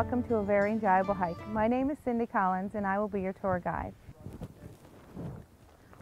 welcome to a very enjoyable hike. My name is Cindy Collins and I will be your tour guide.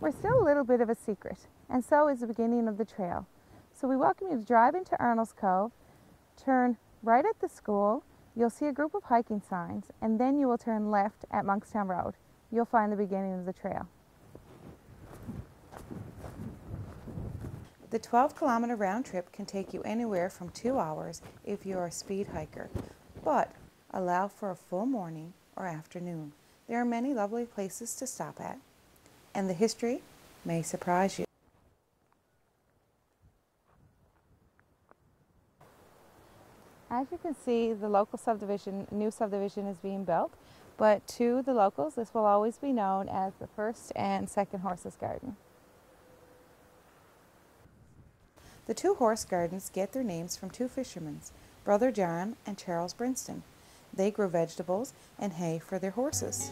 We're still a little bit of a secret, and so is the beginning of the trail. So we welcome you to drive into Arnold's Cove, turn right at the school, you'll see a group of hiking signs, and then you will turn left at Monkstown Road. You'll find the beginning of the trail. The 12-kilometer round trip can take you anywhere from 2 hours if you're a speed hiker, but allow for a full morning or afternoon. There are many lovely places to stop at, and the history may surprise you. As you can see, the local subdivision, new subdivision is being built, but to the locals, this will always be known as the First and Second Horses Garden. The two horse gardens get their names from two fishermen, Brother John and Charles Brinston. They grow vegetables and hay for their horses.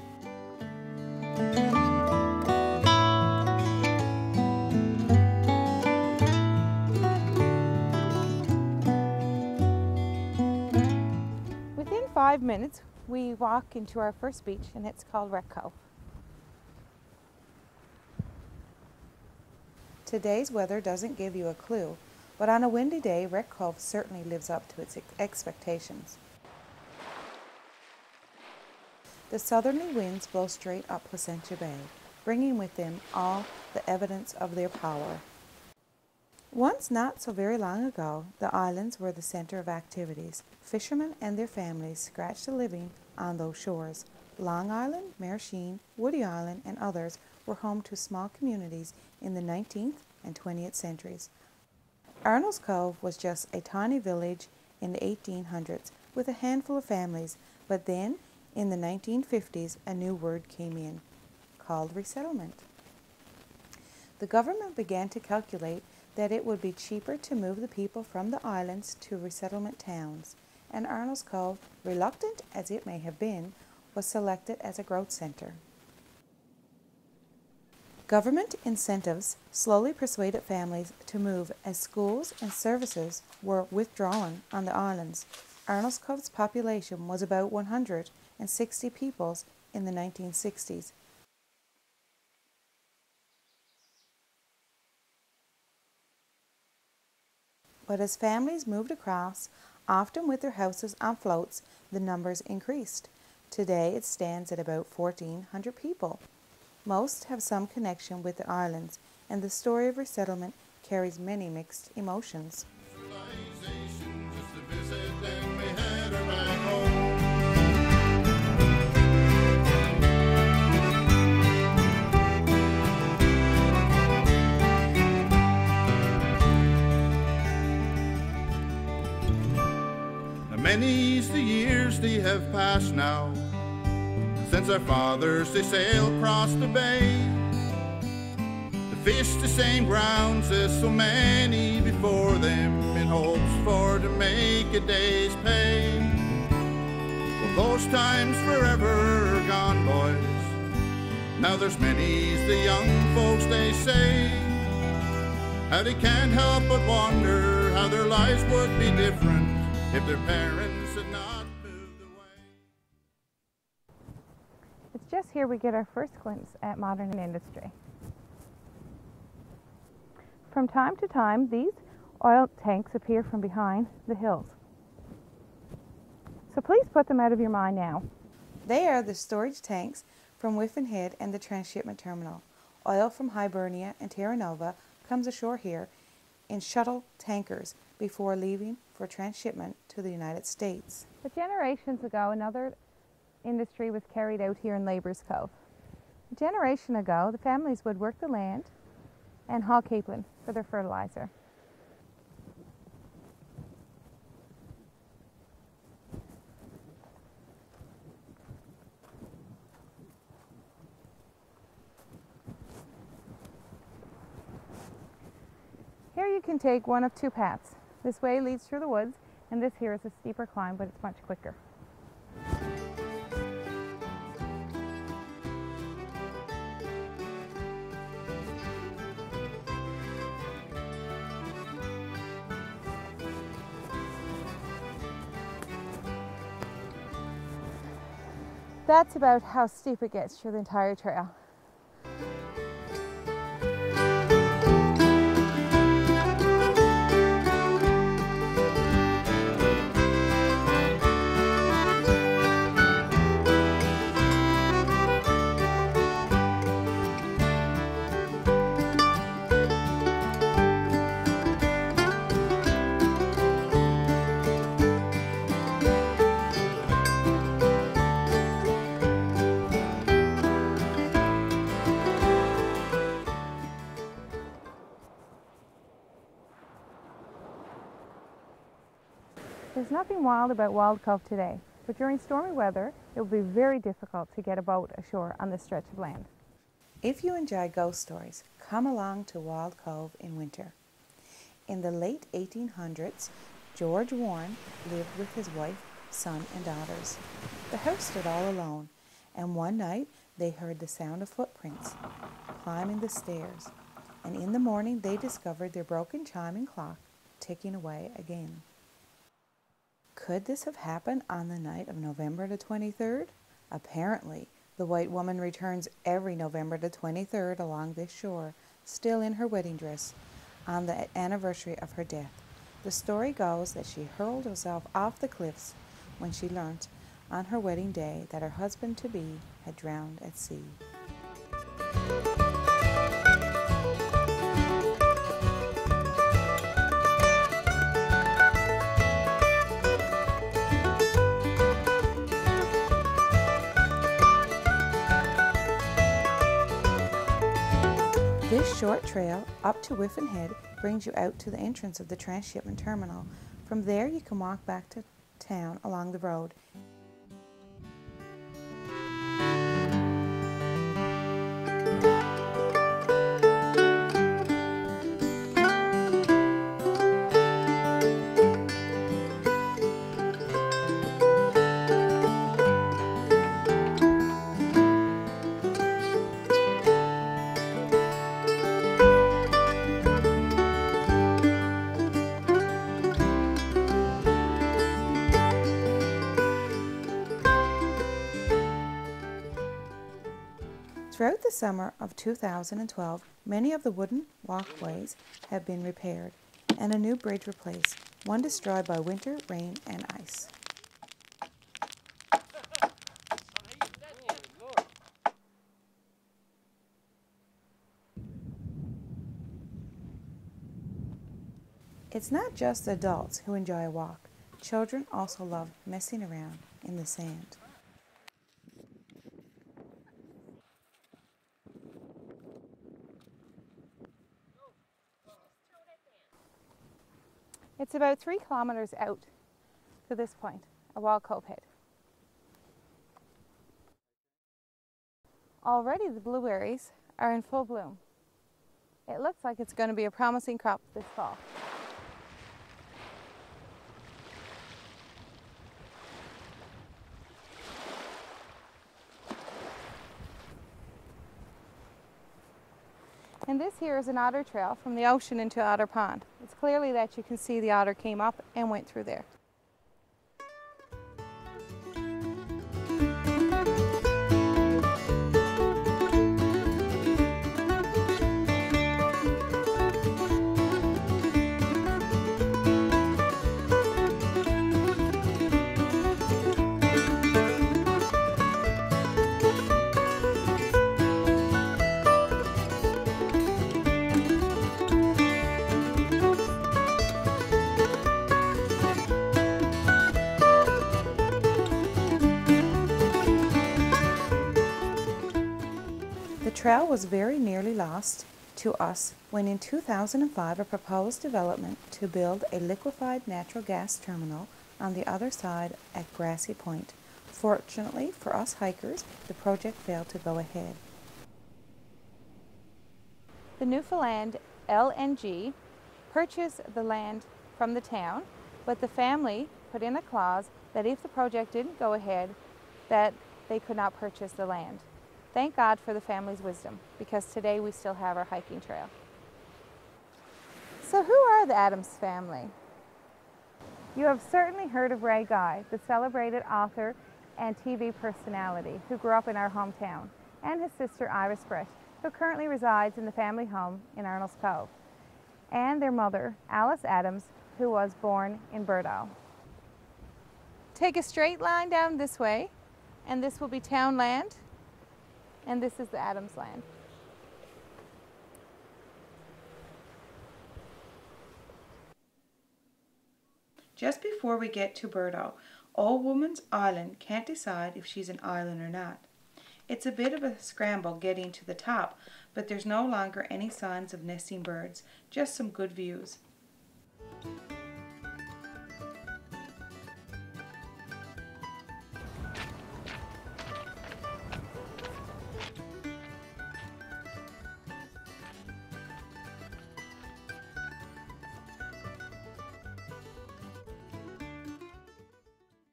Within 5 minutes, we walk into our first beach, and it's called Wreck Cove. Today's weather doesn't give you a clue, but on a windy day, Wreck Cove certainly lives up to its expectations. The southerly winds blow straight up Placentia Bay, bringing with them all the evidence of their power. Once, not so very long ago, the islands were the center of activities. Fishermen and their families scratched a living on those shores. Long Island, Marisheen, Woody Island, and others were home to small communities in the 19th and 20th centuries. Arnold's Cove was just a tiny village in the 1800s with a handful of families, but then in the 1950s a new word came in, called resettlement. The government began to calculate that it would be cheaper to move the people from the islands to resettlement towns, and Arnold's Cove, reluctant as it may have been, was selected as a growth center. Government incentives slowly persuaded families to move as schools and services were withdrawn on the islands. Arnold's Cove's population was about 160 people in the 1960s. But as families moved across, often with their houses on floats, the numbers increased. Today it stands at about 1,400 people. Most have some connection with the islands, and the story of resettlement carries many mixed emotions. Many's the years they have passed now, since our fathers they sailed across the bay, to fish the same grounds as so many before them, in hopes for to make a day's pay. Well, those times forever gone, boys. Now there's many's the young folks they say, how they can't help but wonder how their lives would be different if their parents had not moved away. It's just here we get our first glimpse at modern industry. From time to time, these oil tanks appear from behind the hills. So please put them out of your mind now. They are the storage tanks from Whiffen Head and the transshipment terminal. Oil from Hibernia and Terra Nova comes ashore here in shuttle tankers before leaving for transshipment to the United States. But generations ago, another industry was carried out here in Labour's Cove. A generation ago, the families would work the land and haul capelin for their fertilizer. Here you can take one of two paths. This way leads through the woods, and this here is a steeper climb, but it's much quicker. That's about how steep it gets through the entire trail. There's nothing wild about Wild Cove today, but during stormy weather, it will be very difficult to get a boat ashore on this stretch of land. If you enjoy ghost stories, come along to Wild Cove in winter. In the late 1800s, George Warren lived with his wife, son, and daughters. The house stood all alone, and one night they heard the sound of footprints climbing the stairs, and in the morning they discovered their broken chiming clock ticking away again. Could this have happened on the night of November the 23rd? Apparently, the white woman returns every November the 23rd along this shore, still in her wedding dress, on the anniversary of her death. The story goes that she hurled herself off the cliffs when she learnt on her wedding day that her husband-to-be had drowned at sea. This short trail up to Whiffin Head brings you out to the entrance of the transshipment terminal. From there you can walk back to town along the road. Throughout the summer of 2012, many of the wooden walkways have been repaired and a new bridge replaced, one destroyed by winter, rain, and ice. It's not just adults who enjoy a walk. Children also love messing around in the sand. It's about 3 kilometers out to this point, a Wild Cove Head. Already the blueberries are in full bloom. It looks like it's going to be a promising crop this fall. And this here is an otter trail from the ocean into Otter Pond. It's clearly that you can see the otter came up and went through there. The trail was very nearly lost to us when in 2005 a proposed development to build a liquefied natural gas terminal on the other side at Grassy Point. Fortunately for us hikers, the project failed to go ahead. The Newfoundland LNG purchased the land from the town, but the family put in a clause that if the project didn't go ahead, that they could not purchase the land. Thank God for the family's wisdom, because today we still have our hiking trail. So who are the Adams family? You have certainly heard of Ray Guy, the celebrated author and TV personality who grew up in our hometown, and his sister Iris Brett, who currently resides in the family home in Arnold's Cove, and their mother, Alice Adams, who was born in Bordeaux. Take a straight line down this way, and this will be town land, and this is the Adams land. Just before we get to Bordeaux, Old Woman's Island can't decide if she's an island or not. It's a bit of a scramble getting to the top, but there's no longer any signs of nesting birds, just some good views.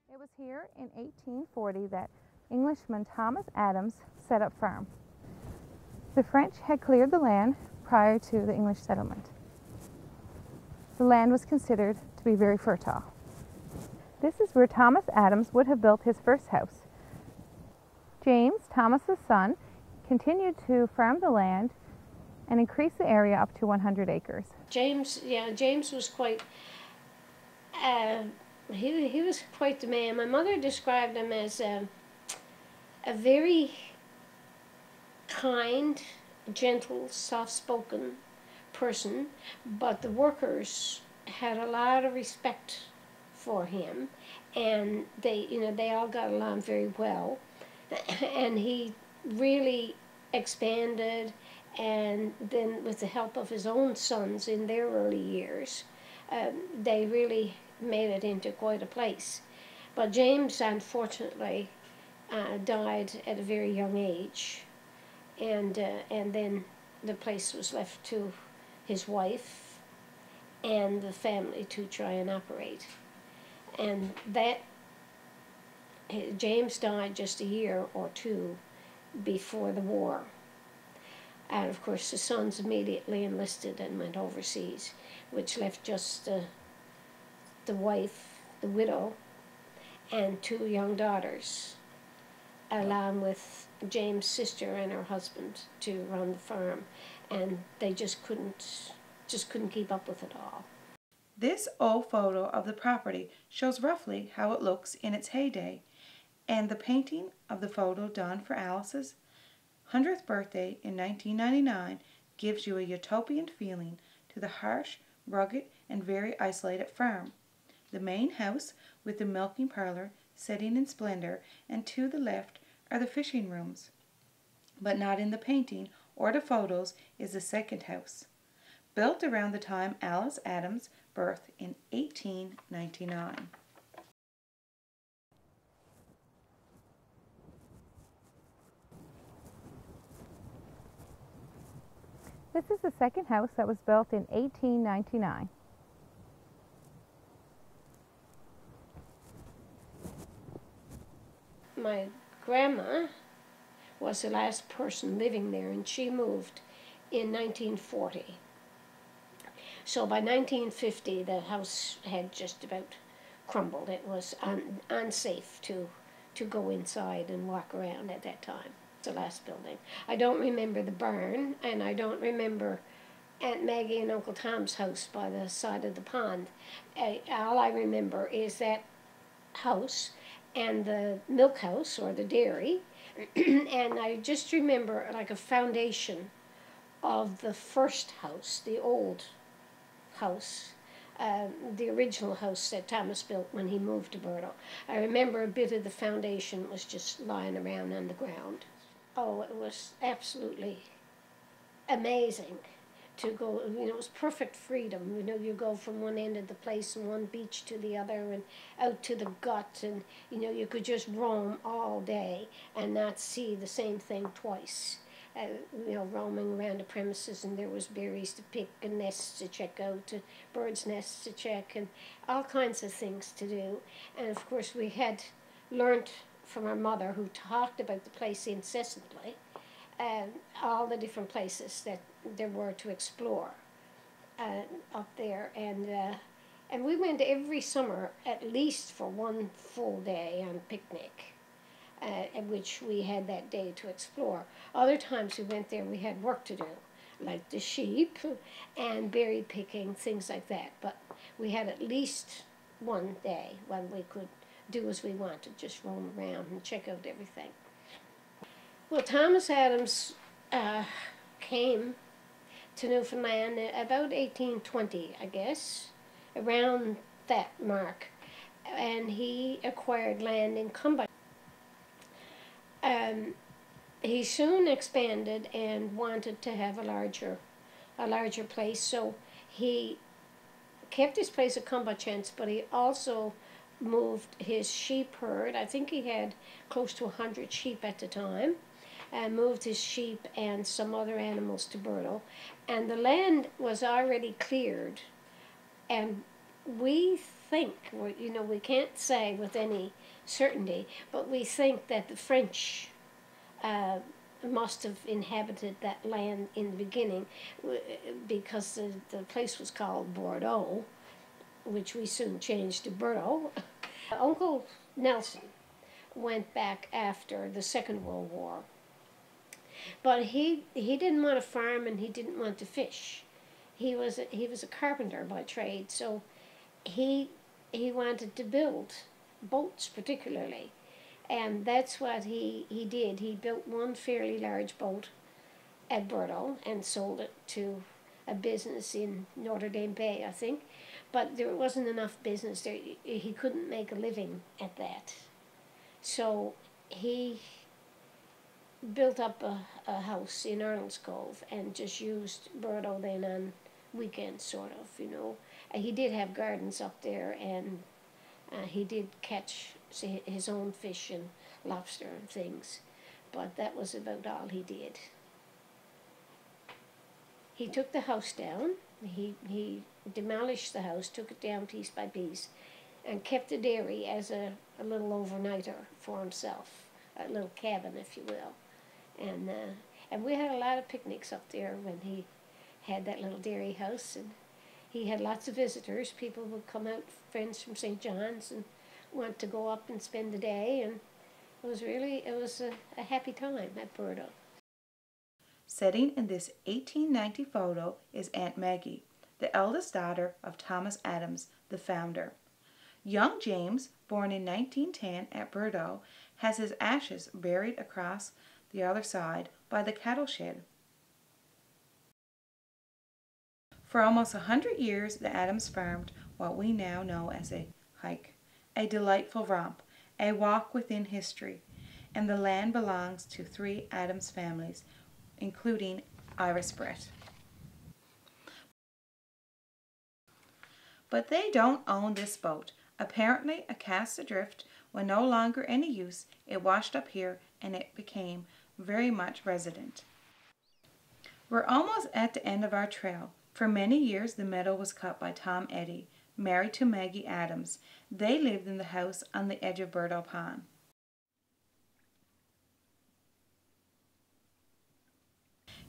It was here in 1840 that Englishman Thomas Adams set up farm. The French had cleared the land prior to the English settlement. The land was considered to be very fertile. This is where Thomas Adams would have built his first house. James, Thomas's son, continued to farm the land and increase the area up to 100 acres. James was quite, he was quite the man. My mother described him as a very kind, gentle, soft-spoken person, but the workers had a lot of respect for him, and they all got along very well, and he really expanded, and then with the help of his own sons in their early years, they really made it into quite a place. But James, unfortunately, died at a very young age, and then the place was left to his wife and the family to try and operate. And that James died just a year or two before the war. And of course the sons immediately enlisted and went overseas, which left just the wife, the widow, and two young daughters, along with James' sister and her husband, to run the farm, and they just couldn't keep up with it all. This old photo of the property shows roughly how it looks in its heyday, and the painting of the photo done for Alice's 100th birthday in 1999 gives you a utopian feeling to the harsh, rugged, and very isolated farm. The main house with the milking parlor sitting in splendor, and to the left are the fishing rooms. But not in the painting or the photos is the second house, built around the time Alice Adams' birth in 1899. This is the second house that was built in 1899. My grandma was the last person living there, and she moved in 1940. So by 1950, the house had just about crumbled. It was unsafe to go inside and walk around at that time. The last building. I don't remember the barn, and I don't remember Aunt Maggie and Uncle Tom's house by the side of the pond. All I remember is that house and the milk house, or the dairy, and I just remember like a foundation of the first house, the old house, the original house that Thomas built when he moved to Bordeaux. I remember a bit of the foundation was just lying around on the ground. Oh, it was absolutely amazing to go. It was perfect freedom. You go from one end of the place and one beach to the other and out to the gut, and you could just roam all day and not see the same thing twice. Roaming around the premises, and there was berries to pick and nests to check out, birds' nests to check, and all kinds of things to do. And of course we had learnt from our mother, who talked about the place incessantly, all the different places that there were to explore up there. And we went every summer at least for one full day on picnic. which we had that day to explore. Other times we went there, we had work to do, like the sheep and berry picking, things like that. But we had at least one day when we could do as we wanted, just roam around and check out everything. Well, Thomas Adams came to Newfoundland about 1820, I guess, around that mark, and he acquired land in Cumberland. He soon expanded and wanted to have a larger place, so he kept his place at Cumberland, but he also moved his sheep herd. I think he had close to 100 sheep at the time, and moved his sheep and some other animals to Bordeaux, and the land was already cleared, and we think, you know, we can't say with any certainty, but we think that the French must have inhabited that land in the beginning, because the place was called Bordeaux, which we soon changed to Bordeaux. Uncle Nelson went back after the Second World War, but he didn't want to farm and he didn't want to fish. He was a carpenter by trade, so he wanted to build boats particularly, and that's what he did. He built one fairly large boat at Bordeaux and sold it to a business in Notre Dame Bay, I think, but there wasn't enough business there. He couldn't make a living at that, so he built up a house in Arnold's Cove and just used Bordeaux then on weekends, sort of, you know. He did have gardens up there, and he did catch his own fish and lobster and things, but that was about all he did. He took the house down. He demolished the house, took it down piece by piece, and kept the dairy as a little overnighter for himself, a little cabin, if you will. And we had a lot of picnics up there when he had that little dairy house, and he had lots of visitors. People would come out, friends from St. John's, and want to go up and spend the day, and it was a happy time at Bordeaux. Sitting in this 1890 photo is Aunt Maggie, the eldest daughter of Thomas Adams, the founder. Young James, born in 1910 at Bordeaux, has his ashes buried across the other side by the cattle shed. For almost 100 years, the Adams farmed what we now know as a hike, a delightful romp, a walk within history, and the land belongs to 3 Adams families, including Iris Brett. But they don't own this boat. Apparently, a cast adrift, when no longer any use, it washed up here and it became very much resident. We're almost at the end of our trail. For many years, the meadow was cut by Tom Eddy, married to Maggie Adams. They lived in the house on the edge of Bordeaux Pond.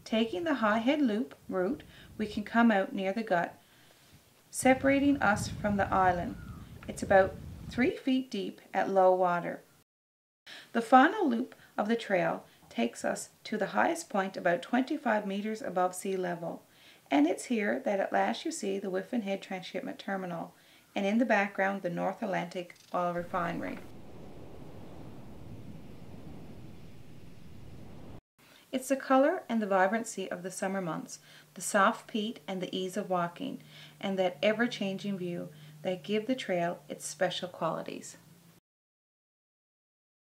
Taking the High Head Loop route, we can come out near the gut, separating us from the island. It's about 3 feet deep at low water. The final loop of the trail takes us to the highest point about 25 meters above sea level. And it's here that at last you see the Whiffen Head Transshipment Terminal, and in the background the North Atlantic Oil Refinery. It's the color and the vibrancy of the summer months, the soft peat and the ease of walking, and that ever-changing view that give the trail its special qualities.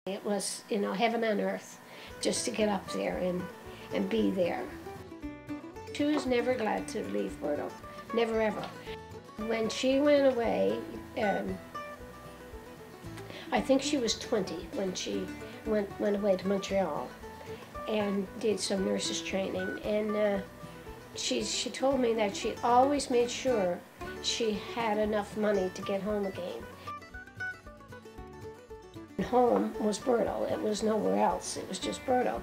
It was, you know, heaven on earth just to get up there and be there. She was never glad to leave Bordeaux, never ever. When she went away, I think she was 20 when she went away to Montreal and did some nurses training. And she told me that she always made sure she had enough money to get home again. Home was Bordeaux. It was nowhere else. It was just Bordeaux.